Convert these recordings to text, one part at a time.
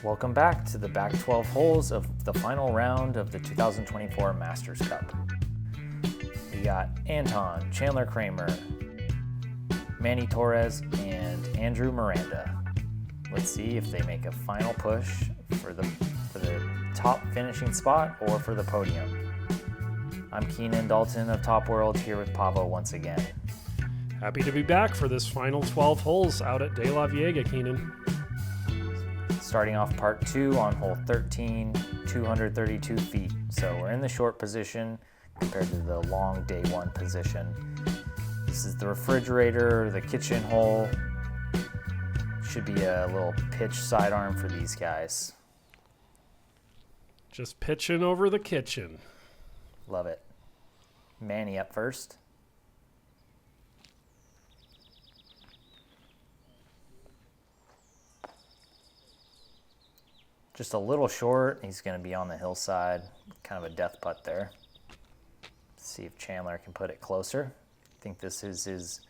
Welcome back to the back 12 holes of the final round of the 2024 Masters Cup. We got Anthon, Chandler Kramer, Manny Torres, and Andrew Miranda. Let's see if they make a final push for the top finishing spot or for the podium. I'm Keenan, Dalton of Top World, here with Paavo once again. Happy to be back for this final 12 holes out at De La Viega, Keenan. Starting off part 2 on hole 13, 232 feet. So we're in the short position compared to the long day 1 position. This is the refrigerator, the kitchen hole. Should be a little pitch sidearm for these guys. Just pitching over the kitchen. Love it. Manny up first. Just a little short. He's going to be on the hillside. Kind of a death putt there. Let's see if Chandler can put it closer. I think this is his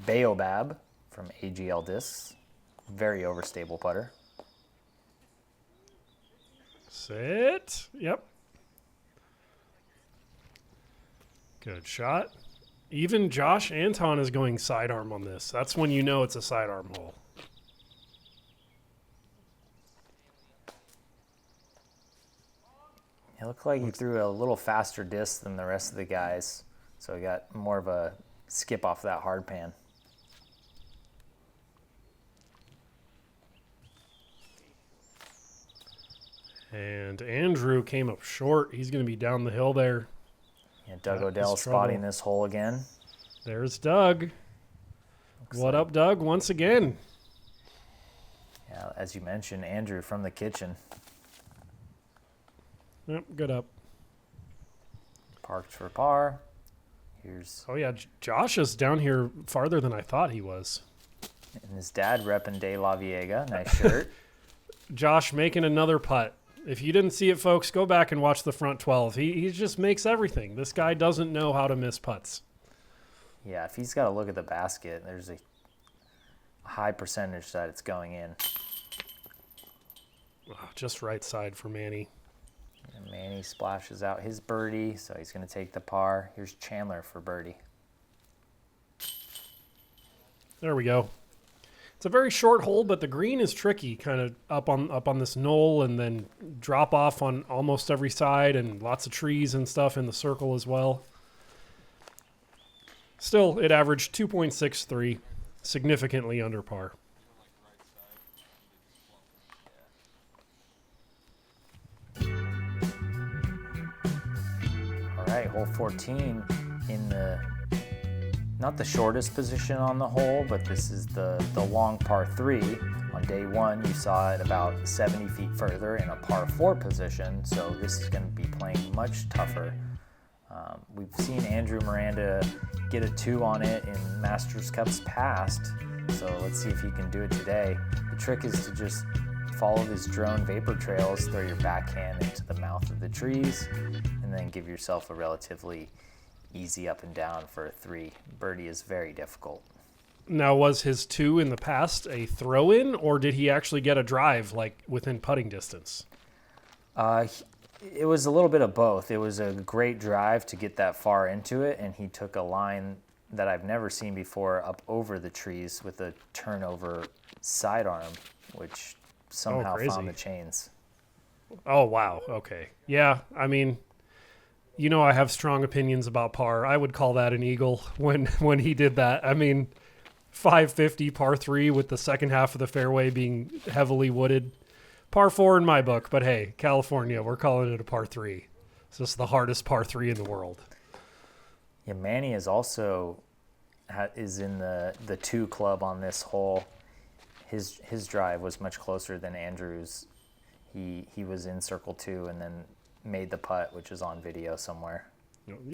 Baobab from AGL Discs. Very overstable putter. Sit. Yep. Good shot. Even Josh Anthon is going sidearm on this. That's when you know it's a sidearm hole. It looked like he threw a little faster disc than the rest of the guys, so he got more of a skip off that hard pan. And Andrew came up short. He's going to be down the hill there. Yeah, Doug Odell spotting this hole again. There's Doug. What up, Doug? Once again. Yeah, as you mentioned, Andrew from the kitchen. Yep, good up. Parked for par. Here's. Oh, yeah, Josh is down here farther than I thought he was. And his dad repping De La Viega. Nice shirt. Josh making another putt. If you didn't see it, folks, go back and watch the front 12. He just makes everything. This guy doesn't know how to miss putts. Yeah, if he's got to look at the basket, there's a high percentage that it's going in. Oh, just right side for Manny. And Manny splashes out his birdie, so he's going to take the par. Here's Chandler for birdie. There we go. It's a very short hole, but the green is tricky, kind of up on this knoll and then drop off on almost every side and lots of trees and stuff in the circle as well. Still, it averaged 2.63, significantly under par. All right, hole 14 in the, not the shortest position on the hole, but this is the long par 3. On day 1, you saw it about 70 feet further in a par 4 position, so this is going to be playing much tougher. We've seen Andrew Miranda get a 2 on it in Masters Cups past, so let's see if he can do it today. The trick is to just follow these drone vapor trails, throw your backhand into the mouth of the trees, and then give yourself a relatively easy up and down for a 3. Birdie is very difficult. Now, was his 2 in the past a throw-in, or did he actually get a drive, like, within putting distance? It was a little bit of both. It was a great drive to get that far into it, and he took a line that I've never seen before up over the trees with a turnover sidearm, which somehow found the chains. Oh, wow. Okay. Yeah, I mean, you know I have strong opinions about par. I would call that an eagle when he did that. I mean, 550 par 3 with the second half of the fairway being heavily wooded. Par 4 in my book, but hey, California, we're calling it a par 3. It's just the hardest par 3 in the world. Yeah, Manny is also is in the 2 club on this hole. His drive was much closer than Andrew's. He was in circle 2 and then made the putt, which is on video somewhere.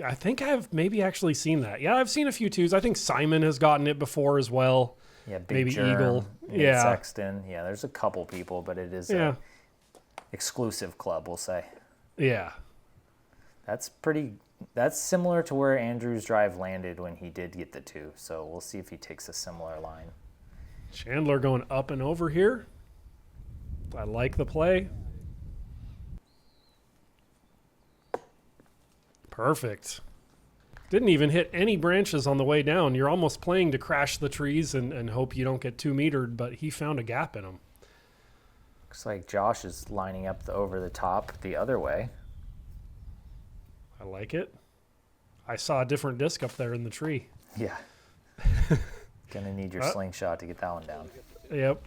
I think I've maybe actually seen that. Yeah, I've seen a few 2s. I think Simon has gotten it before as well. Yeah, Big maybe Germ, Eagle. Nate Yeah, Sexton. Yeah, there's a couple people, but it is a exclusive club, we'll say. Yeah. That's similar to where Andrew's drive landed when he did get the 2. So we'll see if he takes a similar line. Chandler going up and over here. I like the play. Perfect. Didn't even hit any branches on the way down. You're almost playing to crash the trees and hope you don't get 2-metered, but he found a gap in them. Looks like Josh is lining up the over the top the other way. I like it. I saw a different disc up there in the tree. Yeah. Gonna need your slingshot to get that one down. Yep.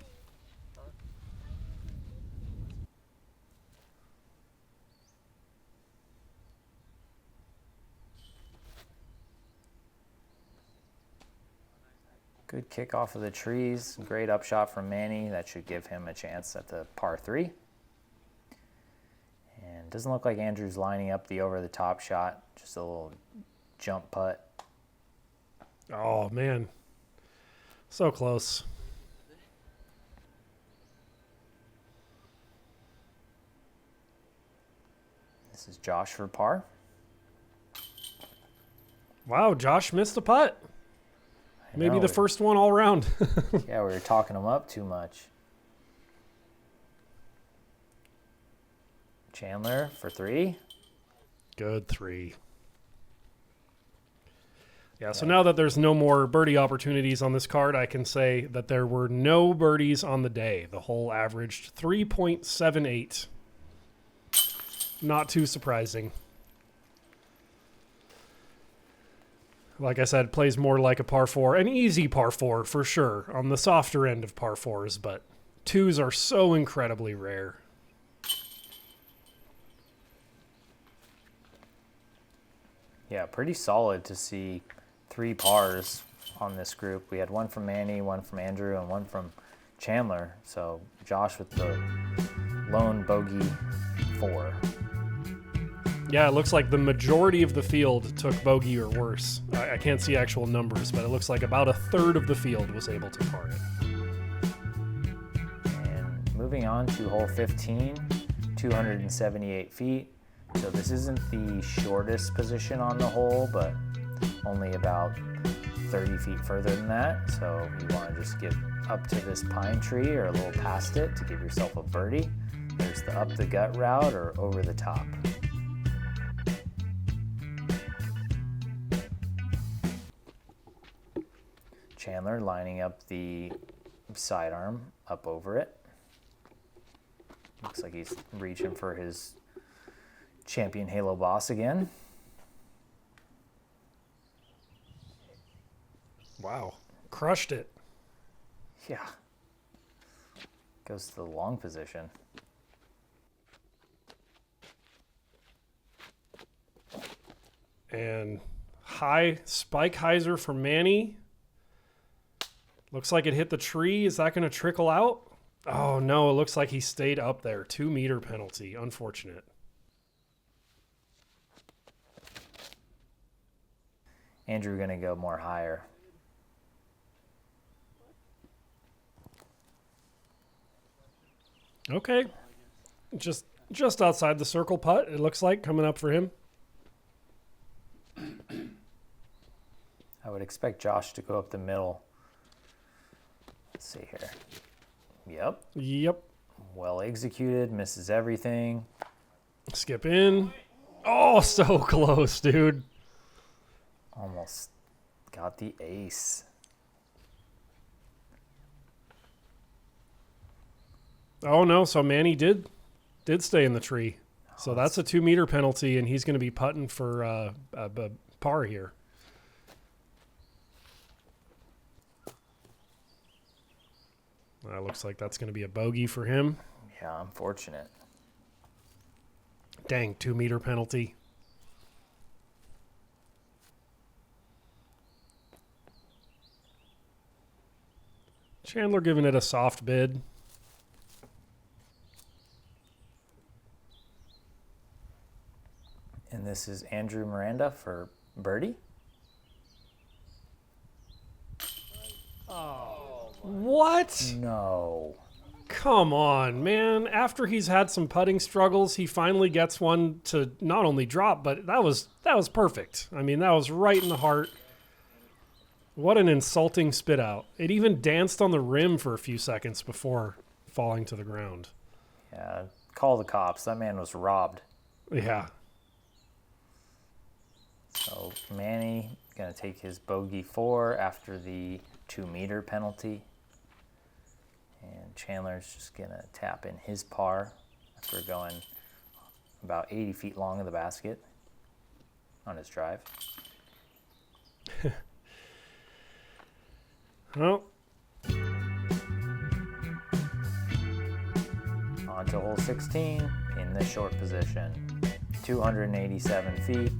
Good kick off of the trees. Great upshot from Manny. That should give him a chance at the par 3. And doesn't look like Andrew's lining up the over-the-top shot. Just a little jump putt. Oh, man. So close. This is Josh for par. Wow, Josh missed a putt. Maybe the first one all around. Yeah, we were talking him up too much. Chandler for 3. Good 3. Yeah, so now that there's no more birdie opportunities on this card, I can say that there were no birdies on the day. The hole averaged 3.78. Not too surprising. Like I said, plays more like a par 4. An easy par 4 for sure, on the softer end of par 4s, but 2s are so incredibly rare. Yeah, pretty solid to see 3 pars on this group. We had one from Manny, one from Andrew, and one from Chandler. So Josh with the lone bogey 4. Yeah, it looks like the majority of the field took bogey or worse. I can't see actual numbers, but it looks like about a third of the field was able to par it. And moving on to hole 15, 278 feet. So this isn't the shortest position on the hole, but only about 30 feet further than that. So you want to just get up to this pine tree or a little past it to give yourself a birdie. There's the up the gut route or over the top. Chandler lining up the sidearm up over it. Looks like he's reaching for his champion Halo boss again. Wow. Crushed it. Yeah. Goes to the long position. And high spike hyzer for Manny. Looks like it hit the tree. Is that going to trickle out? Oh, no. It looks like he stayed up there. 2-meter penalty. Unfortunate. Andrew going to go more higher. Okay. Just outside the circle putt, it looks like, coming up for him. I would expect Josh to go up the middle. Let's see here. Yep. Yep. Well executed. Misses everything. Skip in. Oh, so close, dude. Almost got the ace. Oh, no. So Manny did stay in the tree. So that's a 2-meter penalty, and he's going to be putting for a par here. Looks like that's going to be a bogey for him. Yeah, unfortunate. Dang, 2-meter penalty. Chandler giving it a soft bid. And this is Andrew Miranda for birdie. What? No. Come on, man. After he's had some putting struggles, he finally gets one to not only drop, but that was perfect. I mean, that was right in the heart. What an insulting spit out. It even danced on the rim for a few seconds before falling to the ground. Yeah, call the cops. That man was robbed. Yeah. So Manny going to take his bogey 4 after the 2-meter penalty. And Chandler's just going to tap in his par after going about 80 feet long of the basket on his drive. Well, on to hole 16 in the short position. 287 feet.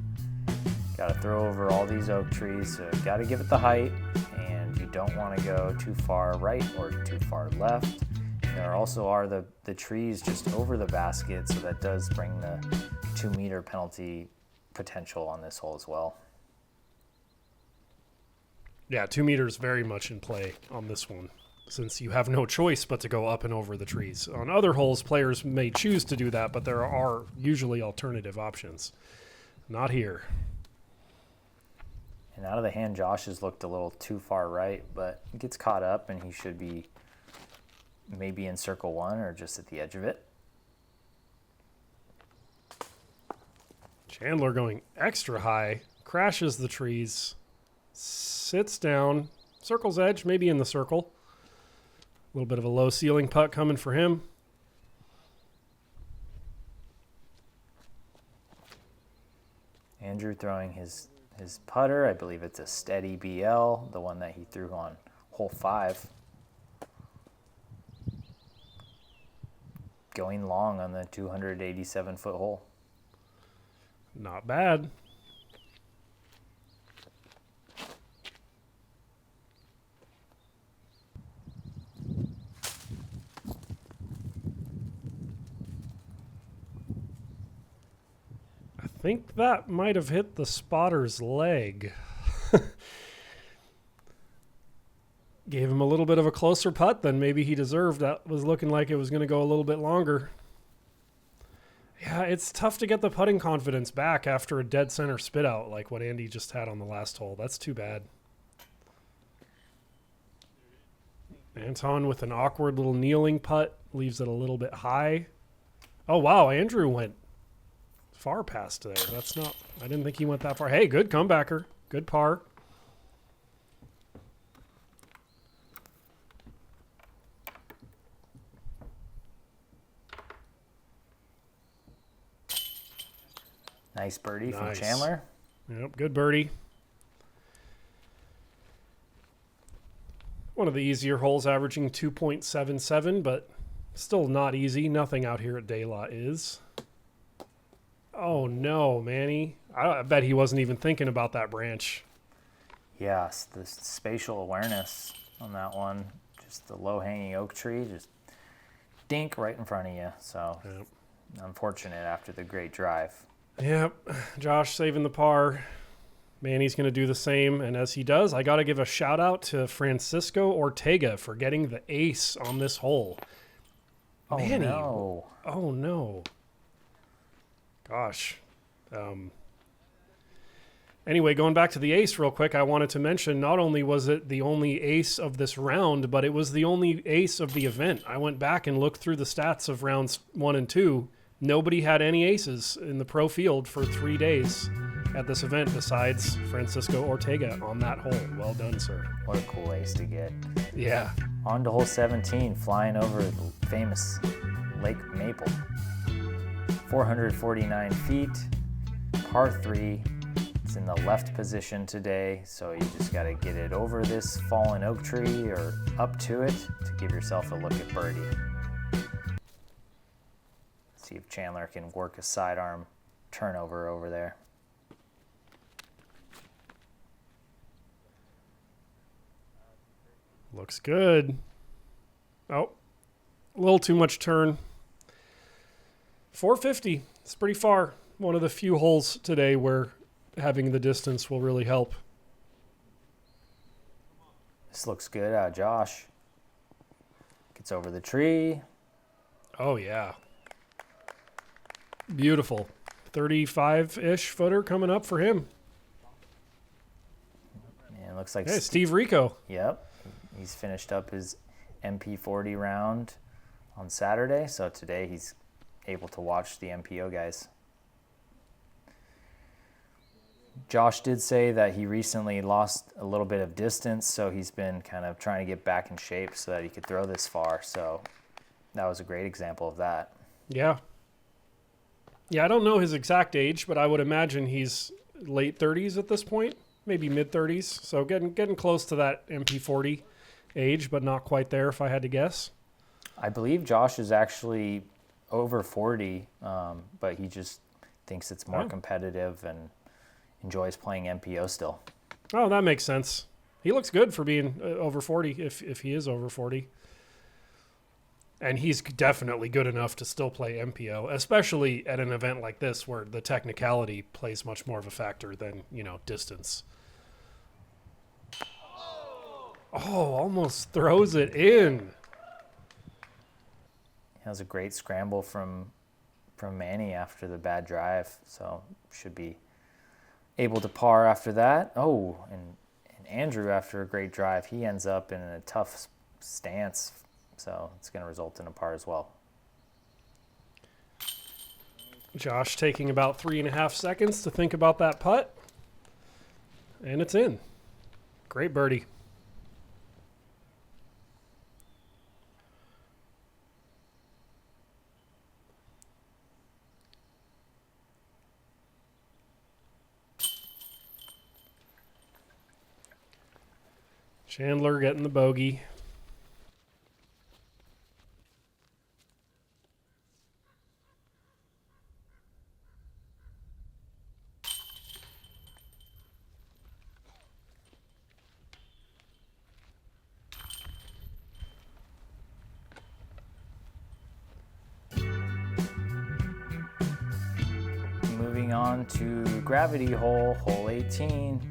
Got to throw over all these oak trees, so got to give it the height, and you don't want to go too far right or too far left. There also are the trees just over the basket, so that does bring the 2-meter penalty potential on this hole as well. yeah, 2 meters very much in play on this one, since you have no choice but to go up and over the trees. On other holes, players may choose to do that, but there are usually alternative options. Not here. And out of the hand, Josh has looked a little too far right, but he gets caught up, and he should be maybe in circle 1 or just at the edge of it. Chandler going extra high, crashes the trees, sits down, circle's edge, maybe in the circle. A little bit of a low ceiling putt coming for him. Andrew throwing his putter. I believe it's a steady BL, the one that he threw on hole 5. Going long on the 287-foot hole. Not bad. I think that might have hit the spotter's leg. Gave him a little bit of a closer putt than maybe he deserved. That was looking like it was going to go a little bit longer. Yeah, it's tough to get the putting confidence back after a dead center spit out like what Andy just had on the last hole. That's too bad. Anthon with an awkward little kneeling putt leaves it a little bit high. Oh, wow, Andrew went far past there. That's not, I didn't think he went that far. Hey, good comebacker. Good par. Nice birdie from Nice. Chandler. Yep, good birdie. One of the easier holes, averaging 2.77, but still not easy. Nothing out here at De La is. Oh, no, Manny. I bet he wasn't even thinking about that branch. Yes, the spatial awareness on that one. Just the low-hanging oak tree, just dink right in front of you. So Yep. unfortunate after the great drive. Yep, Josh saving the par. Manny's going to do the same, and as he does, I got to give a shout-out to Francisco Ortega for getting the ace on this hole. Oh, Manny. no. Oh, no. Gosh. Anyway, going back to the ace real quick, I wanted to mention not only was it the only ace of this round, but it was the only ace of the event. I went back and looked through the stats of rounds 1 and 2. Nobody had any aces in the pro field for 3 days at this event besides Francisco Ortega on that hole. Well done, sir. What a cool ace to get. Yeah. On to hole 17, flying over the famous Lake Maple. 449 feet, par 3. It's in the left position today, so you just got to get it over this fallen oak tree or up to it to give yourself a look at birdie. See if Chandler can work a sidearm turnover over there. Looks good. Oh, a little too much turn. 450. It's pretty far. One of the few holes today where having the distance will really help. This looks good. Josh gets over the tree. Oh, yeah. Beautiful. 35-ish footer coming up for him. And it looks like Hey, Steve Rico. Yep. He's finished up his MP40 round on Saturday, so today he's able to watch the MPO guys. Josh did say that he recently lost a little bit of distance, so he's been kind of trying to get back in shape so that he could throw this far. So that was a great example of that. Yeah. Yeah, I don't know his exact age, but I would imagine he's late 30s at this point, maybe mid 30s. So getting close to that MP40 age, but not quite there if I had to guess. I believe Josh is actually over 40, but he just thinks it's more competitive and enjoys playing MPO still. Oh, that makes sense. He looks good for being over 40, if he is over 40. And he's definitely good enough to still play MPO, especially at an event like this where the technicality plays much more of a factor than, distance. Oh, almost throws it in. That was a great scramble from Manny after the bad drive, so should be able to par after that. Oh, and Andrew, after a great drive, he ends up in a tough stance, so it's going to result in a par as well. Josh taking about 3.5 seconds to think about that putt, and it's in. Great birdie. Chandler getting the bogey. Moving on to gravity hole, hole 18.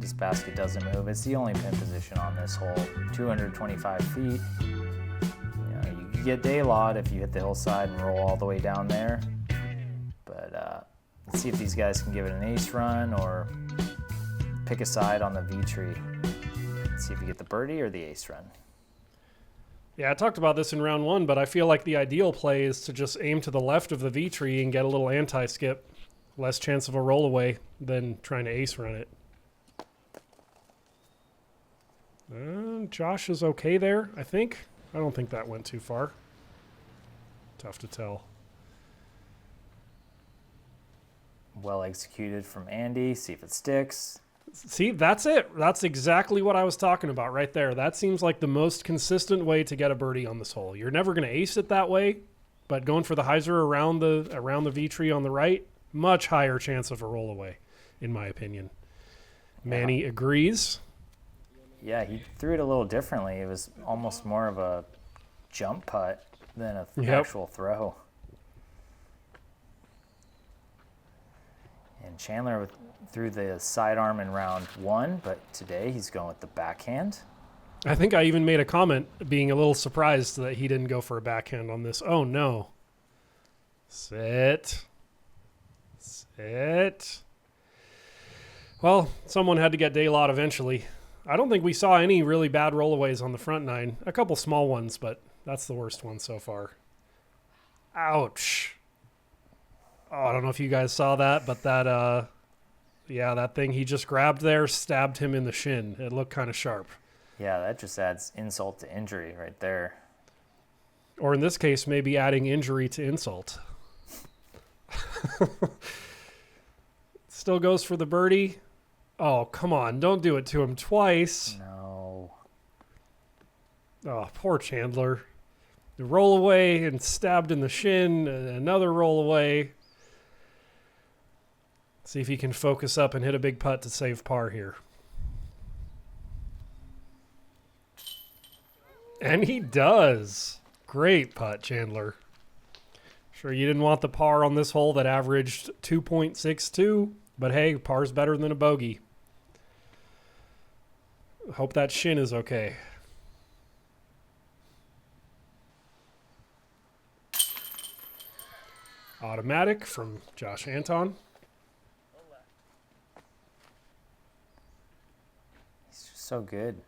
This basket doesn't move. It's the only pin position on this hole, 225 feet. You could get day lot if you hit the hillside and roll all the way down there. But let's see if these guys can give it an ace run or pick a side on the V tree. Let's see if you get the birdie or the ace run. Yeah, I talked about this in round 1, but I feel like the ideal play is to just aim to the left of the V tree and get a little anti-skip. Less chance of a roll away than trying to ace run it. Josh is okay there, I think. I don't think that went too far. Tough to tell. Well executed from Andy. See if it sticks. See, that's it. That's exactly what I was talking about right there. That seems like the most consistent way to get a birdie on this hole. You're never going to ace it that way, but going for the hyzer around the V tree on the right, much higher chance of a roll away, in my opinion. Manny agrees. Yeah, he threw it a little differently. It was almost more of a jump putt than an actual throw. And Chandler threw the sidearm in round 1, but today he's going with the backhand. I think I even made a comment being a little surprised that he didn't go for a backhand on this. Oh, no. Sit. Well, someone had to get day lot eventually. I don't think we saw any really bad rollaways on the front 9. A couple small ones, but that's the worst one so far. Ouch. Oh, I don't know if you guys saw that, but that thing he just grabbed there stabbed him in the shin. It looked kind of sharp. Yeah, that just adds insult to injury right there. Or in this case, maybe adding injury to insult. Still goes for the birdie. Oh, come on. Don't do it to him twice. No. Oh, poor Chandler. The roll away and stabbed in the shin. Another roll away. See if he can focus up and hit a big putt to save par here. And he does. Great putt, Chandler. Sure, you didn't want the par on this hole that averaged 2.62, but hey, par's better than a bogey. Hope that shin is okay. Automatic from Josh Anthon. He's just so good.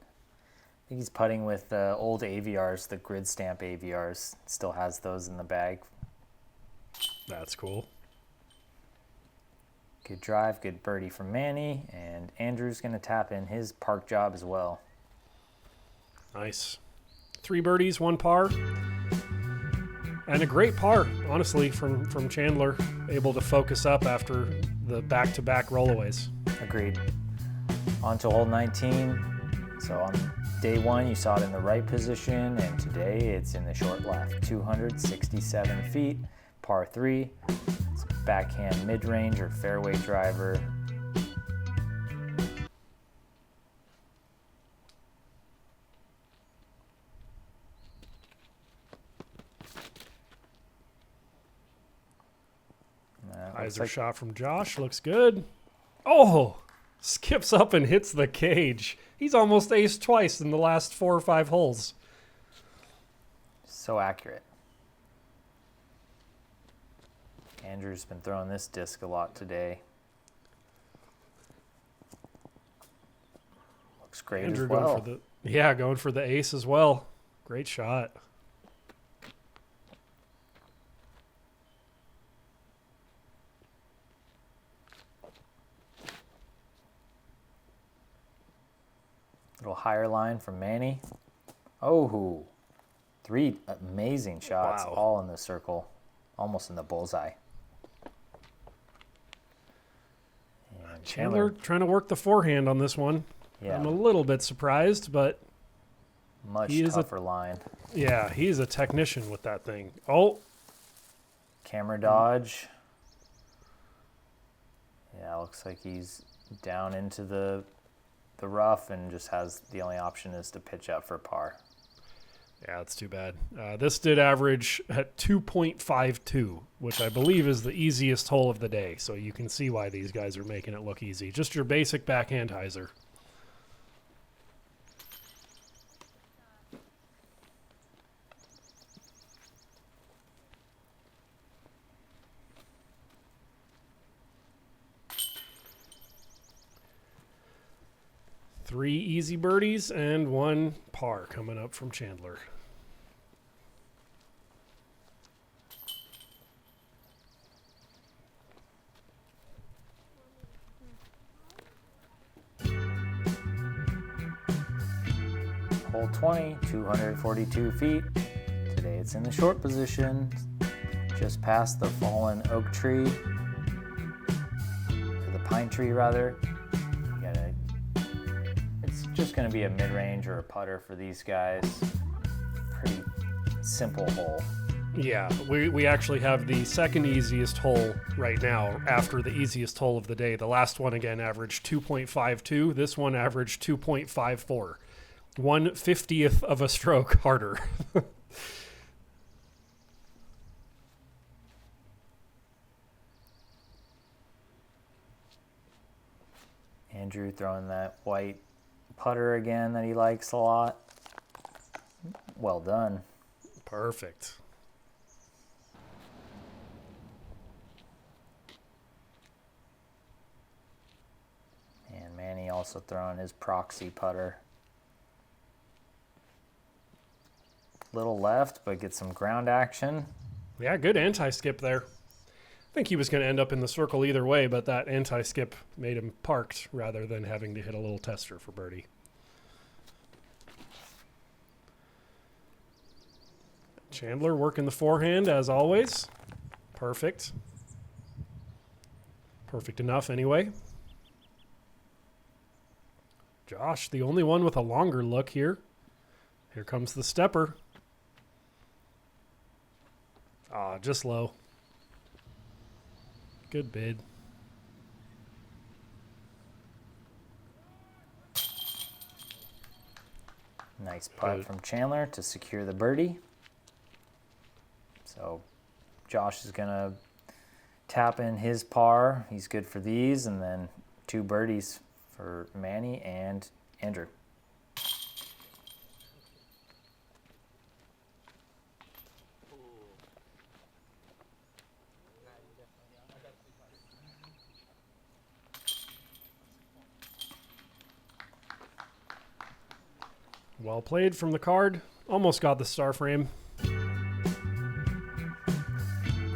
He's putting with the old AVRs, the grid stamp AVRs. Still has those in the bag. That's cool. Good drive, good birdie from Manny, and Andrew's going to tap in his park job as well. Nice. 3 birdies, 1 par. And a great par, honestly, from Chandler. Able to focus up after the back-to-back rollaways. Agreed. On to hole 19. So on day 1, you saw it in the right position, and today it's in the short left. 267 feet, par 3. It's backhand mid-range or fairway driver. Hyzer shot from Josh. Looks good. Oh! Skips up and hits the cage. He's almost aced twice in the last 4 or 5 holes. So accurate. Andrew's been throwing this disc a lot today. Looks great Andrew as well. going for the ace as well. Great shot. Little higher line from Manny. Oh, 3 amazing shots, Wow. all in the circle, almost in the bullseye. And Chandler trying to work the forehand on this one. Yeah, I'm a little bit surprised, but much he is tougher line. yeah, he's a technician with that thing. Oh, Camera dodge. Yeah, looks like he's down into the rough and just has the only option is to pitch up for par. yeah, it's too bad. This did average at 2.52, which I believe is the easiest hole of the day. So you can see why these guys are making it look easy. Just your basic backhand hyzer. Three easy birdies and 1 par coming up from Chandler. Hole 20, 242 feet. Today it's in the short position, just past the fallen oak tree, or the pine tree rather. It's just going to be a mid-range or a putter for these guys. Pretty simple hole. Yeah, we actually have the second easiest hole right now after the easiest hole of the day. The last one, again, averaged 2.52. This one averaged 2.54. 1/50th of a stroke harder. Andrew throwing that white putter again that he likes a lot. Well done. Perfect. And Manny also throwing his proxy putter. Little left, but get some ground action. Yeah, good anti-skip there. I think he was going to end up in the circle either way, but that anti-skip made him parked rather than having to hit a little tester for birdie. Chandler working the forehand as always. Perfect. Perfect enough anyway. Josh, the only one with a longer look here. Here comes the stepper. Ah, just low. Good bid. Nice putt from Chandler to secure the birdie. So Josh is going to tap in his par. He's good for these, and then 2 birdies for Manny and Andrew. Well played from the card. Almost got the star frame.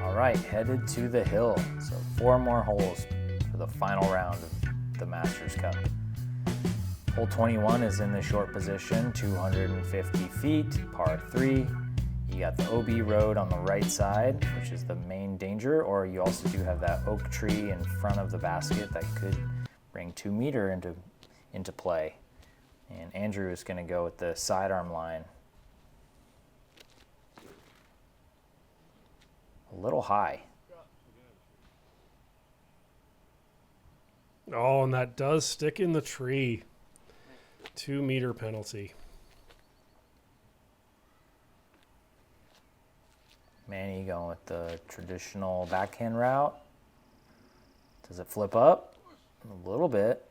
All right, headed to the hill. So 4 more holes for the final round of the Masters Cup. Hole 21 is in the short position, 250 feet, par 3. You got the OB road on the right side, which is the main danger, or you also do have that oak tree in front of the basket that could bring 2 meter into play. And Andrew is going to go with the sidearm line. A little high. Oh, and that does stick in the tree. 2 meter penalty. Manny going with the traditional backhand route. Does it flip up? A little bit.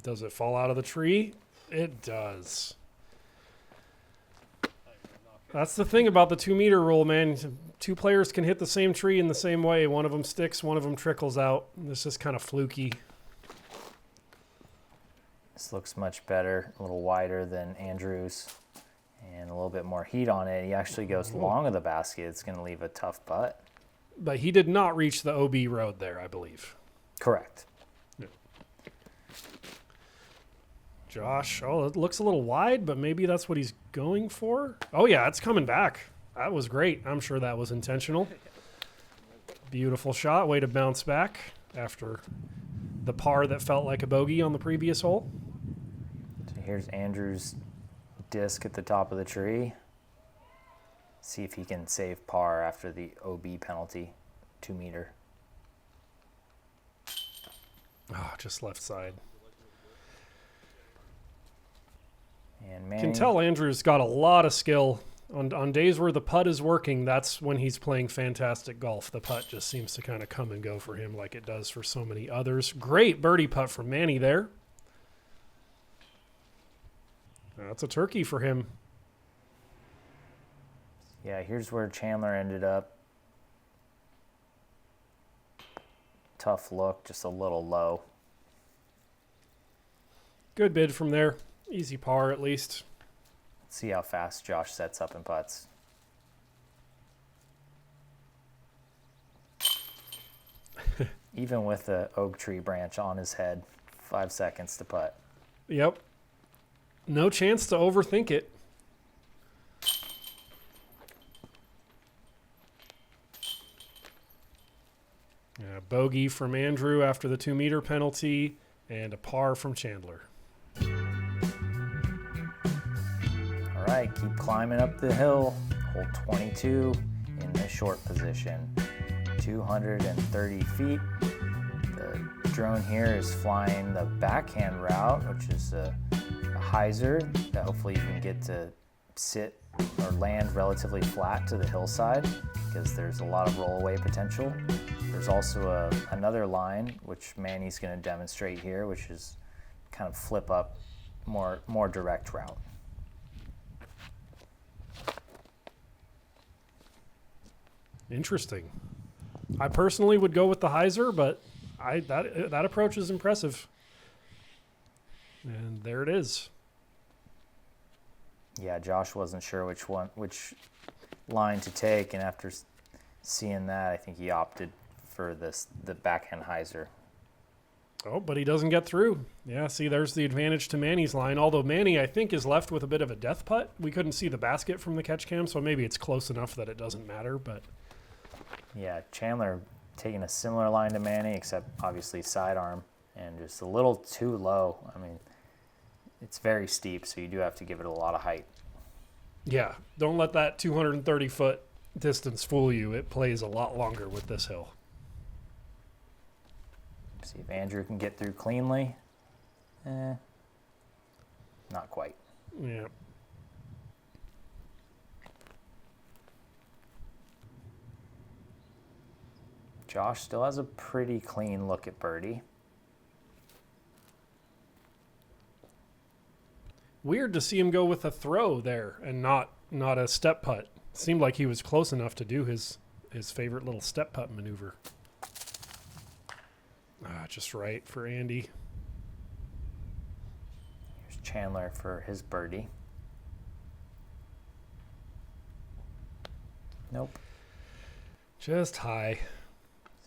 Does it fall out of the tree? It does. That's the thing about the 2 meter rule, man. 2 players can hit the same tree in the same way. One of them sticks, one of them trickles out. This is kind of fluky. This looks much better, a little wider than Andrew's, and a little bit more heat on it. He actually goes long of the basket. It's going to leave a tough putt. But he did not reach the OB road there, I believe. Correct. No. Josh, oh, it looks a little wide, but maybe that's what he's going for. Oh, yeah, it's coming back. That was great. I'm sure that was intentional. Beautiful shot. Way to bounce back after the par that felt like a bogey on the previous hole. So here's Andrew's disc at the top of the tree. See if he can save par after the OB penalty, 2 meter. Oh, just left side. And You Manny, can tell Andrew's got a lot of skill. On days where the putt is working, that's when he's playing fantastic golf. The putt just seems to kind of come and go for him like it does for so many others. Great birdie putt from Manny there. That's a turkey for him. yeah, here's where Chandler ended up. Tough look, just a little low. Good bid from there. Easy par at least. Let's see how fast Josh sets up and putts. Even with the oak tree branch on his head, 5 seconds to putt. Yep. No chance to overthink it. Yeah, bogey from Andrew after the 2 meter penalty, and a par from Chandler. All right, keep climbing up the hill. Hole 22 in the short position, 230 feet. The drone here is flying the backhand route, which is a hyzer that hopefully you can get to sit or land relatively flat to the hillside because there's a lot of rollaway potential. There's also another line, which Manny's going to demonstrate here, which is kind of flip up, more direct route. Interesting. I personally would go with the hyzer, but that approach is impressive. And there it is. Yeah, Josh wasn't sure which line to take, and after seeing that, I think he opted for the backhand hyzer. Oh, but he doesn't get through. Yeah, see, there's the advantage to Manny's line. Although Manny, I think, is left with a bit of a death putt. We couldn't see the basket from the catch cam, so maybe it's close enough that it doesn't matter. But Yeah, Chandler taking a similar line to Manny, except obviously sidearm, and just a little too low. I mean, it's very steep, so you do have to give it a lot of height. yeah, don't let that 230-foot distance fool you. It plays a lot longer with this hill. See if Andrew can get through cleanly. Not quite. Yeah. Josh still has a pretty clean look at birdie. Weird to see him go with a throw there and not a step putt. Seemed like he was close enough to do his favorite little step putt maneuver. Just right for Andy. Here's Chandler for his birdie. Nope. Just high.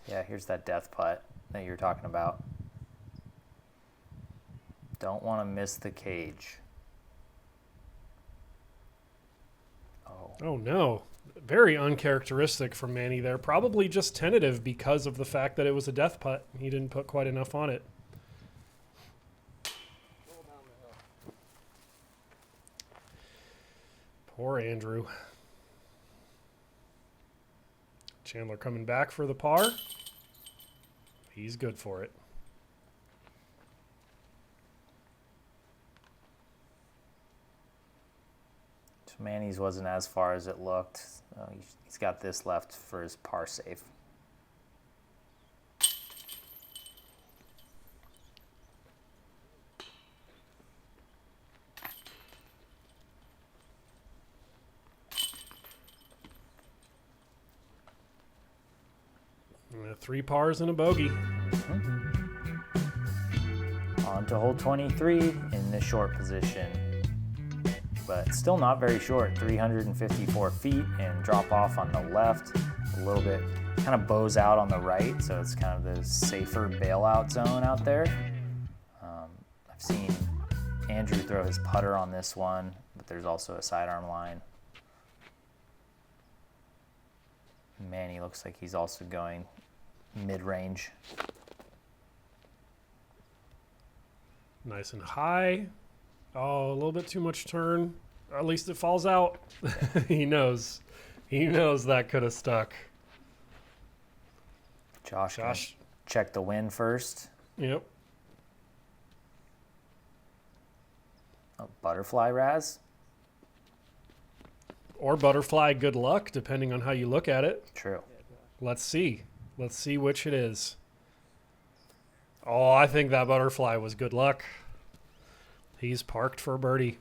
Yeah, here's that death putt that you're talking about. Don't want to miss the cage. Oh no. Very uncharacteristic from Manny there. Probably just tentative because of the fact that it was a death putt. He didn't put quite enough on it. Poor Andrew. Chandler coming back for the par. He's good for it. So Manny's wasn't as far as it looked. He's got this left for his par save. Three pars and a bogey. On to hole 23 in the short position. But still not very short, 354 feet, and drop off on the left a little bit. Kind of bows out on the right, so it's kind of the safer bailout zone out there. I've seen Andrew throw his putter on this one, but there's also a sidearm line. Manny looks like he's also going mid-range. Nice and high. Oh, a little bit too much turn. Or at least it falls out. He knows. He knows that could have stuck. Josh. Check the wind first. Yep. Oh, butterfly Raz. Or butterfly good luck, depending on how you look at it. True. Let's see. Let's see which it is. Oh, I think that butterfly was good luck. He's parked for a birdie.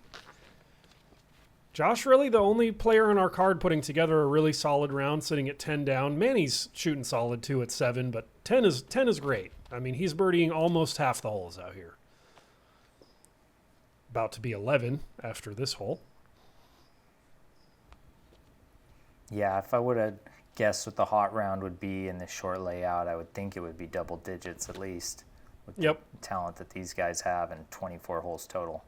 Josh really the only player on our card putting together a really solid round, sitting at 10 down. Manny's shooting solid too at 7, but 10 is great. I mean, he's birdieing almost half the holes out here. About to be 11 after this hole. Yeah, if I would have guessed what the hot round would be in this short layout, I would think it would be double digits at least. With the talent that these guys have, and 24 holes total.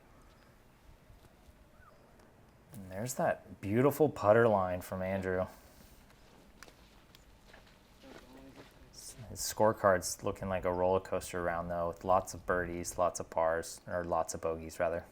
And there's that beautiful putter line from Andrew. His scorecard's looking like a roller coaster round, though, with lots of birdies, lots of pars, or lots of bogeys, rather.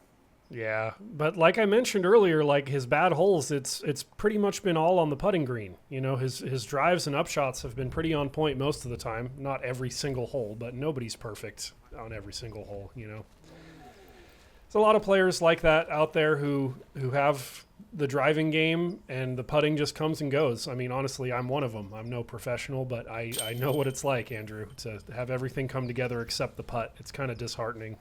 Yeah, but like I mentioned earlier, like his bad holes, it's pretty much been all on the putting green. You know, his drives and upshots have been pretty on point most of the time. Not every single hole, but nobody's perfect on every single hole, you know. There's a lot of players like that out there who have the driving game and the putting just comes and goes. I mean, honestly, I'm one of them. I'm no professional, but I know what it's like, Andrew, to have everything come together except the putt. It's kind of disheartening.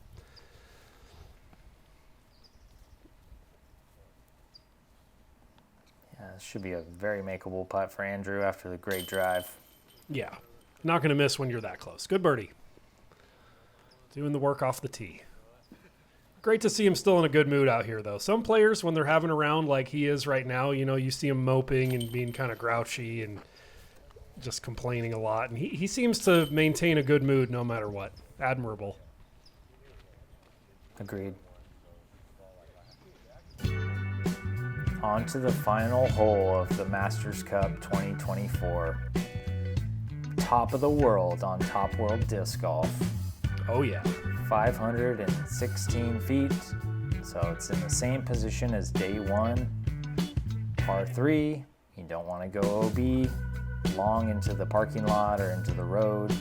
This should be a very makeable putt for Andrew after the great drive. Yeah, not going to miss when you're that close. Good birdie. Doing the work off the tee. Great to see him still in a good mood out here, though. Some players, when they're having a round like he is right now, you know, you see him moping and being kind of grouchy and just complaining a lot. And he seems to maintain a good mood no matter what. Admirable. Agreed. On to the final hole of the Masters Cup 2024. Top of the world on Top World Disc Golf. Oh, yeah. 516 feet. So it's in the same position as day 1. Par 3. You don't want to go OB long into the parking lot or into the road.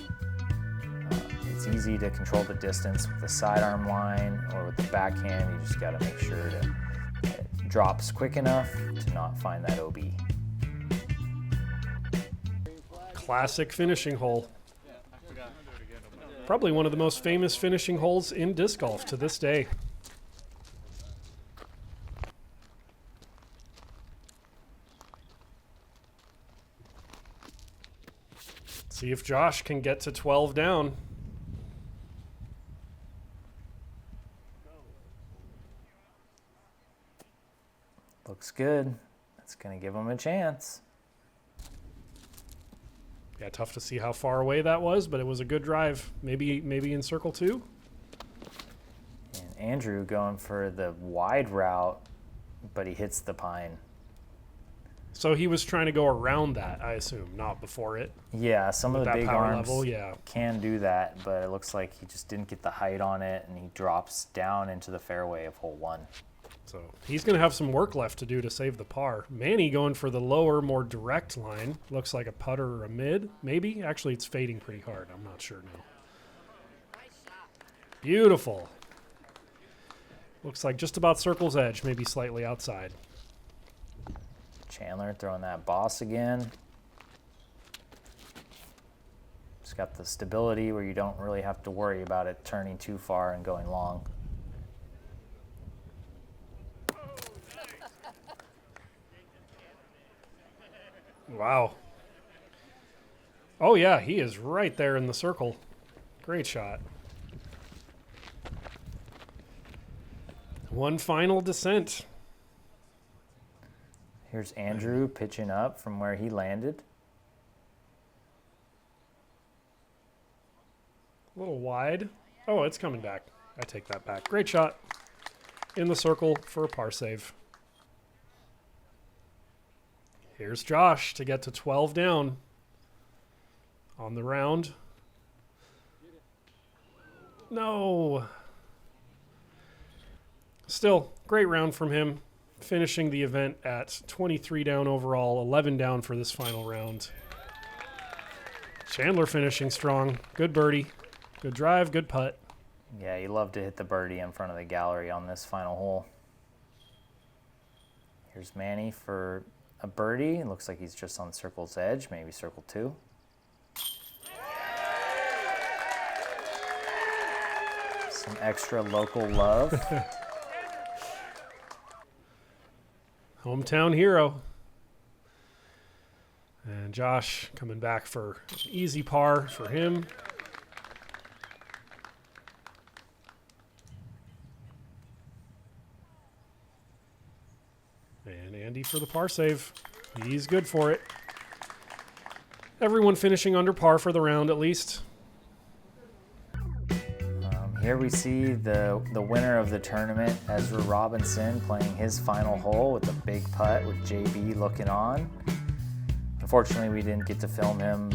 It's easy to control the distance with the sidearm line or with the backhand. You just got to make sure that it drops quick enough to not find that OB. Classic finishing hole. Probably one of the most famous finishing holes in disc golf to this day. See if Josh can get to 12 down. Looks good. That's going to give him a chance. Yeah, tough to see how far away that was, but it was a good drive. Maybe in circle 2. And Andrew going for the wide route, but he hits the pine. So he was trying to go around that, I assume, not before it. Yeah, some of the big power arms level, yeah. can do that, but it looks like he just didn't get the height on it, and he drops down into the fairway of hole 1. So he's going to have some work left to do to save the par. Manny going for the lower, more direct line. Looks like a putter or a mid, maybe. Actually, it's fading pretty hard. I'm not sure now. Beautiful. Looks like just about circle's edge, maybe slightly outside. Chandler throwing that boss again. It's got the stability where you don't really have to worry about it turning too far and going long. Wow. Oh, yeah, he is right there in the circle. Great shot. One final descent. Here's Andrew pitching up from where he landed. A little wide. Oh, it's coming back. I take that back. Great shot. In the circle for a par save. Here's Josh to get to 12 down on the round. No. Still, great round from him. Finishing the event at 23 down overall, 11 down for this final round. Chandler finishing strong. Good birdie. Good drive, good putt. Yeah, you love to hit the birdie in front of the gallery on this final hole. Here's Manny for a birdie. It looks like he's just on circle's edge, maybe circle 2. Some extra local love. Hometown hero. And Josh coming back for an easy par for him. And Andy for the par save. He's good for it. Everyone finishing under par for the round at least. Here we see the winner of the tournament, Ezra Robinson, playing his final hole with a big putt with JB looking on. Unfortunately, we didn't get to film him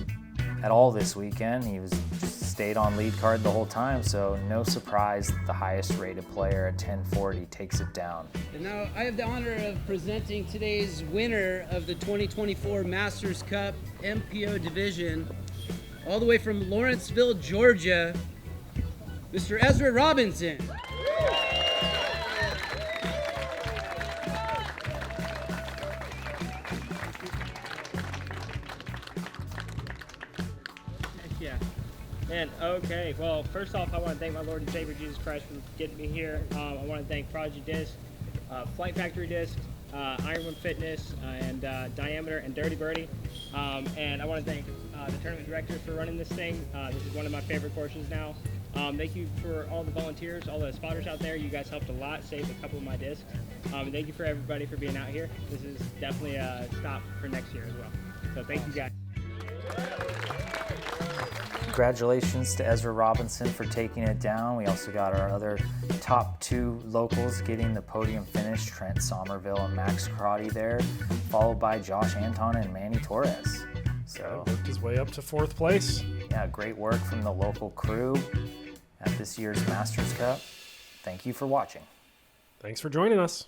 at all this weekend. He was just stayed on lead card the whole time, so no surprise that the highest rated player at 1040 takes it down. And now I have the honor of presenting today's winner of the 2024 Masters Cup MPO Division, all the way from Lawrenceville, Georgia, Mr. Ezra Robinson. Yeah. Man, okay. Well, first off, I want to thank my Lord and Savior Jesus Christ for getting me here. I want to thank Prodigy Disc, Flight Factory Disc, Ironman Fitness, and Diameter and Dirty Birdie. And I want to thank the tournament directors for running this thing. This is one of my favorite courses now. Thank you for all the volunteers, all the spotters out there. You guys helped a lot, saved a couple of my discs. And thank you for everybody for being out here. This is definitely a stop for next year as well. So thank you guys. Congratulations to Ezra Robinson for taking it down. We also got our other top 2 locals getting the podium finish, Trent Somerville and Max Crotty there, followed by Josh Anthon and Manny Torres. So Worked his way up to 4th place. yeah, great work from the local crew at this year's Masters Cup. Thank you for watching. Thanks for joining us.